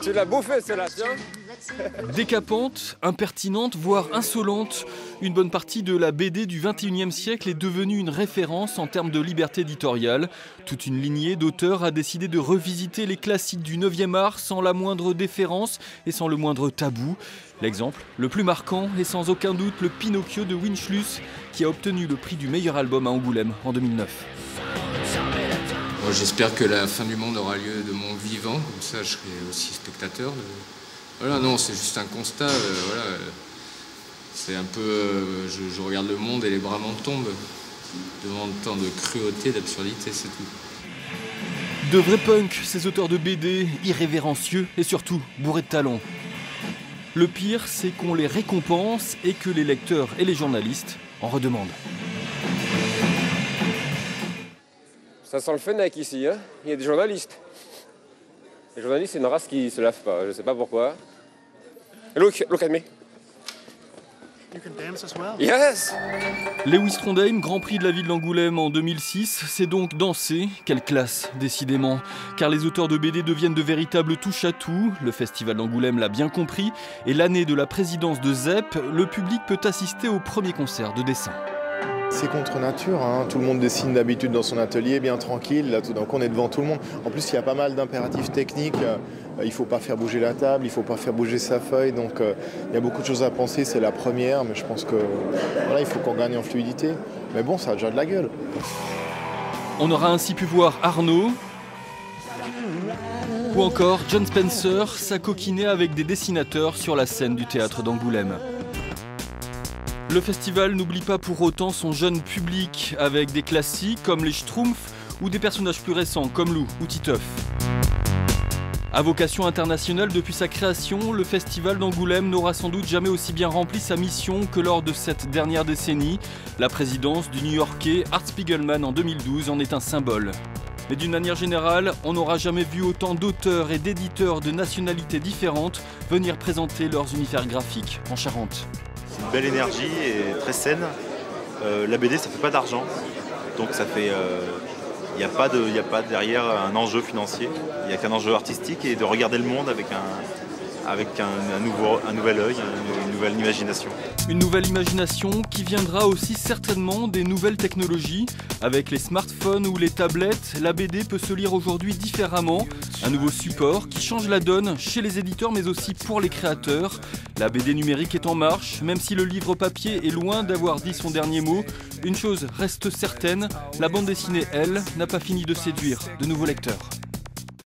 Tu l'as bouffé, celle-là, tiens. Décapante, impertinente, voire insolente, une bonne partie de la BD du XXIe siècle est devenue une référence en termes de liberté éditoriale. Toute une lignée d'auteurs a décidé de revisiter les classiques du 9e art sans la moindre déférence et sans le moindre tabou. L'exemple le plus marquant est sans aucun doute le Pinocchio de Wunschluss, qui a obtenu le prix du meilleur album à Angoulême en 2009. Moi, j'espère que la fin du monde aura lieu de mon vivant, comme ça je serai aussi spectateur. Voilà, non, c'est juste un constat. Voilà, c'est un peu, je regarde le monde et les bras m'en tombent devant tant de cruauté, d'absurdité, c'est tout. De vrais punks, ces auteurs de BD, irrévérencieux et surtout bourrés de talent. Le pire, c'est qu'on les récompense et que les lecteurs et les journalistes en redemandent. Ça sent le fennec ici, hein. Il y a des journalistes. Les journalistes, c'est une race qui se lave pas, je sais pas pourquoi. Look at me. You can dance as well. Yes! Lewis Trondheim, Grand Prix de la ville d'Angoulême en 2006, c'est donc danser. Quelle classe, décidément. Car les auteurs de BD deviennent de véritables touche-à-tout. Le festival d'Angoulême l'a bien compris. Et l'année de la présidence de ZEP, le public peut assister au premier concert de dessin. C'est contre nature, hein. Tout le monde dessine d'habitude dans son atelier, bien tranquille. Là, tout d'un coup, on est devant tout le monde. En plus, il y a pas mal d'impératifs techniques. Il ne faut pas faire bouger la table, il ne faut pas faire bouger sa feuille. Donc, il y a beaucoup de choses à penser. C'est la première, mais je pense que voilà, il faut qu'on gagne en fluidité. Mais bon, ça a déjà de la gueule. On aura ainsi pu voir Arnaud ou encore John Spencer s'acoquiner avec des dessinateurs sur la scène du théâtre d'Angoulême. Le festival n'oublie pas pour autant son jeune public avec des classiques comme les Schtroumpfs ou des personnages plus récents comme Lou ou Titeuf. À vocation internationale depuis sa création, le festival d'Angoulême n'aura sans doute jamais aussi bien rempli sa mission que lors de cette dernière décennie. La présidence du New-Yorkais Art Spiegelman en 2012 en est un symbole. Mais d'une manière générale, on n'aura jamais vu autant d'auteurs et d'éditeurs de nationalités différentes venir présenter leurs univers graphiques en Charente. C'est une belle énergie et très saine. La BD, ça fait pas d'argent, donc ça fait, il n'y a pas derrière un enjeu financier. Il n'y a qu'un enjeu artistique et de regarder le monde avec un nouvel œil, une nouvelle imagination. Une nouvelle imagination qui viendra aussi certainement des nouvelles technologies. Avec les smartphones ou les tablettes, la BD peut se lire aujourd'hui différemment. Un nouveau support qui change la donne chez les éditeurs mais aussi pour les créateurs. La BD numérique est en marche, même si le livre papier est loin d'avoir dit son dernier mot. Une chose reste certaine, la bande dessinée, elle, n'a pas fini de séduire de nouveaux lecteurs.